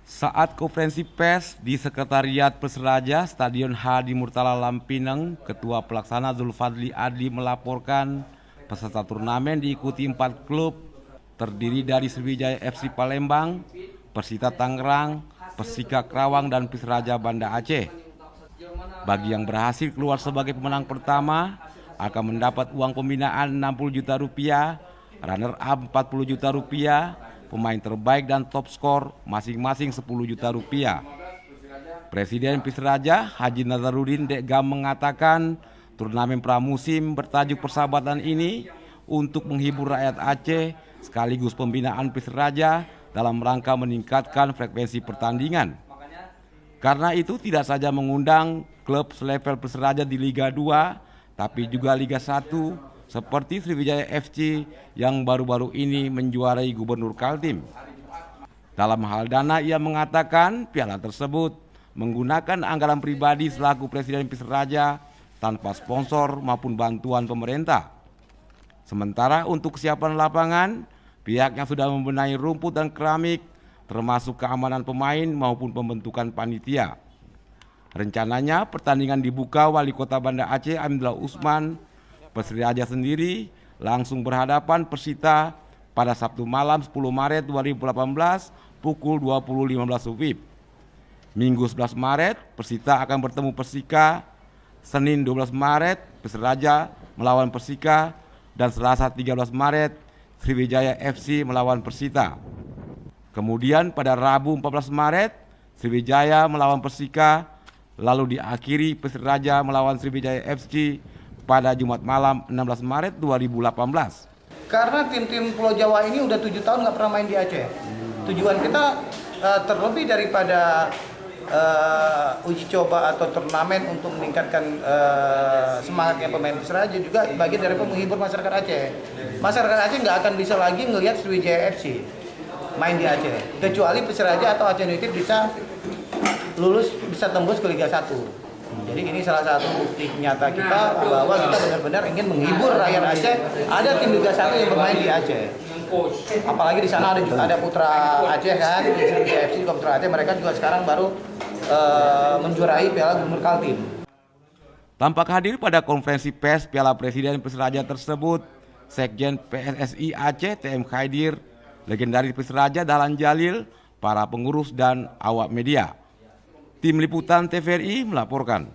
Saat konferensi pers di Sekretariat Persiraja Stadion Hadi Murtala Lampinang, Ketua Pelaksana Zulfadli Adli melaporkan peserta turnamen diikuti 4 klub terdiri dari Sriwijaya FC Palembang, Persita Tangerang, Persika Kerawang, dan Persiraja Banda Aceh. Bagi yang berhasil keluar sebagai pemenang pertama akan mendapat uang pembinaan Rp60 juta, runner up Rp40 juta, pemain terbaik dan top skor masing-masing Rp10 juta. Presiden Persiraja Haji Nazarudin Dekgam mengatakan turnamen pramusim bertajuk Persahabatan ini untuk menghibur rakyat Aceh sekaligus pembinaan Persiraja dalam rangka meningkatkan frekuensi pertandingan. Karena itu tidak saja mengundang klub selevel Persiraja di Liga 2, tapi juga Liga 1 seperti Sriwijaya FC yang baru-baru ini menjuarai Gubernur Kaltim. Dalam hal dana, ia mengatakan piala tersebut menggunakan anggaran pribadi selaku Presiden Persiraja tanpa sponsor maupun bantuan pemerintah. Sementara untuk kesiapan lapangan, pihaknya sudah membenahi rumput dan keramik, termasuk keamanan pemain maupun pembentukan panitia. Rencananya pertandingan dibuka Wali Kota Banda Aceh Amidillah Usman. Persiraja sendiri langsung berhadapan Persita pada Sabtu malam 10 Maret 2018 pukul 20.15 WIB. Minggu 11 Maret Persita akan bertemu Persika, Senin 12 Maret Persiraja melawan Persika, dan Selasa 13 Maret Sriwijaya FC melawan Persita. Kemudian pada Rabu 14 Maret Sriwijaya melawan Persika, lalu diakhiri Persiraja melawan Sriwijaya FC pada Jumat malam 16 Maret 2018. Karena tim-tim Pulau Jawa ini udah 7 tahun nggak pernah main di Aceh. Tujuan kita terlebih daripada uji coba atau turnamen untuk meningkatkan semangatnya pemain Persiraja, juga bagian dari menghibur masyarakat Aceh. Masyarakat Aceh nggak akan bisa lagi melihat Sriwijaya FC main di Aceh, kecuali Persiraja atau Aceh United bisa tembus ke Liga 1. Jadi ini salah satu bukti nyata kita bahwa kita benar-benar ingin menghibur rakyat Aceh. Ada tim Liga 1 yang bermain di Aceh. Apalagi di sana ada Putra Aceh kan, di Sriwijaya FC juga Putra Aceh. Mereka juga sekarang baru menjuarai Piala Gubernur Kaltim. Tampak hadir pada konferensi pers Piala Presiden Persiraja tersebut Sekjen PSSI Aceh TM Khaidir, legendaris Persiraja Dahlan Jalil, para pengurus dan awak media. Tim Liputan TVRI melaporkan.